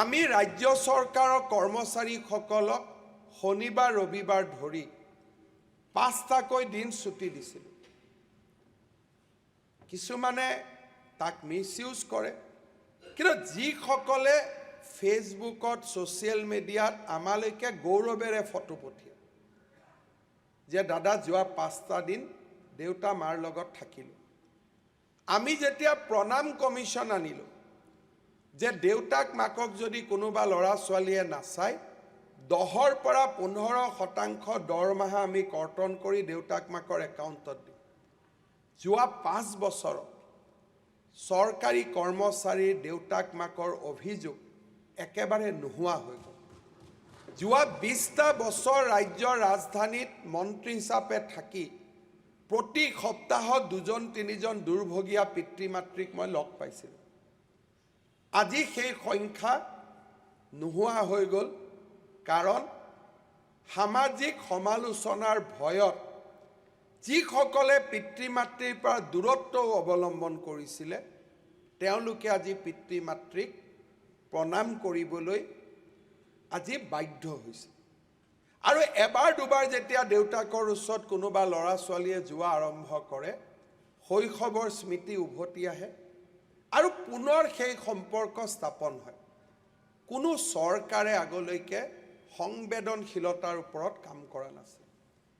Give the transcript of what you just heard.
আমি ৰাজ্য চৰকাৰৰ কৰ্মচাৰীসকলক শনিবাৰ ৰবিবাৰ ধৰি 5টাকৈ দিন ছুটি দিছিলোঁ। কিছুমানে তাক মিছইউজ কৰে, কিন্তু যিসকলে ফেচবুকত ছ'চিয়েল মিডিয়াত আমালৈকে গৌৰৱেৰে ফটো পঠিয়ায় যে দাদা যোৱা 5টা দিন দেউতা মাৰ লগত থাকিলোঁ। আমি যেতিয়া প্ৰণাম কমিশ্যন আনিলোঁ যে দেউতাক মাকক যদি কোনোবা ল'ৰা ছোৱালীয়ে নাচায় 10ৰ পৰা 15% দৰমহা আমি কৰ্তন কৰি দেউতাক মাকৰ একাউণ্টত দিওঁ। যোৱা 5 বছৰত চৰকাৰী কৰ্মচাৰীৰ দেউতাক মাকৰ অভিযোগ একেবাৰে নোহোৱা হৈ গ'ল। যোৱা 20টা বছৰ ৰাজ্যৰ ৰাজধানীত মন্ত্ৰী হিচাপে থাকি প্ৰতি সপ্তাহত 2-3জন দুৰ্ভগীয়া পিতৃ মাতৃক মই লগ পাইছিলোঁ। আজি সেই সংখ্যা নোহোৱা হৈ গ'ল, কাৰণ সামাজিক সমালোচনাৰ ভয়ত যিসকলে পিতৃ মাতৃৰ পৰা দূৰত্ব অৱলম্বন কৰিছিলে তেওঁলোকে আজি পিতৃ মাতৃক প্ৰণাম কৰিবলৈ আজি বাধ্য হৈছে। আৰু এবাৰ দুবাৰ যেতিয়া দেউতাকৰ ওচৰত কোনোবা ল'ৰা ছোৱালীয়ে যোৱা আৰম্ভ কৰে শৈশৱৰ স্মৃতি উভতি আহে আৰু পুনৰ সেই সম্পৰ্ক স্থাপন হয়। কোনো চৰকাৰে আগলৈকে সংবেদনশীলতাৰ ওপৰত কাম কৰা নাছিল।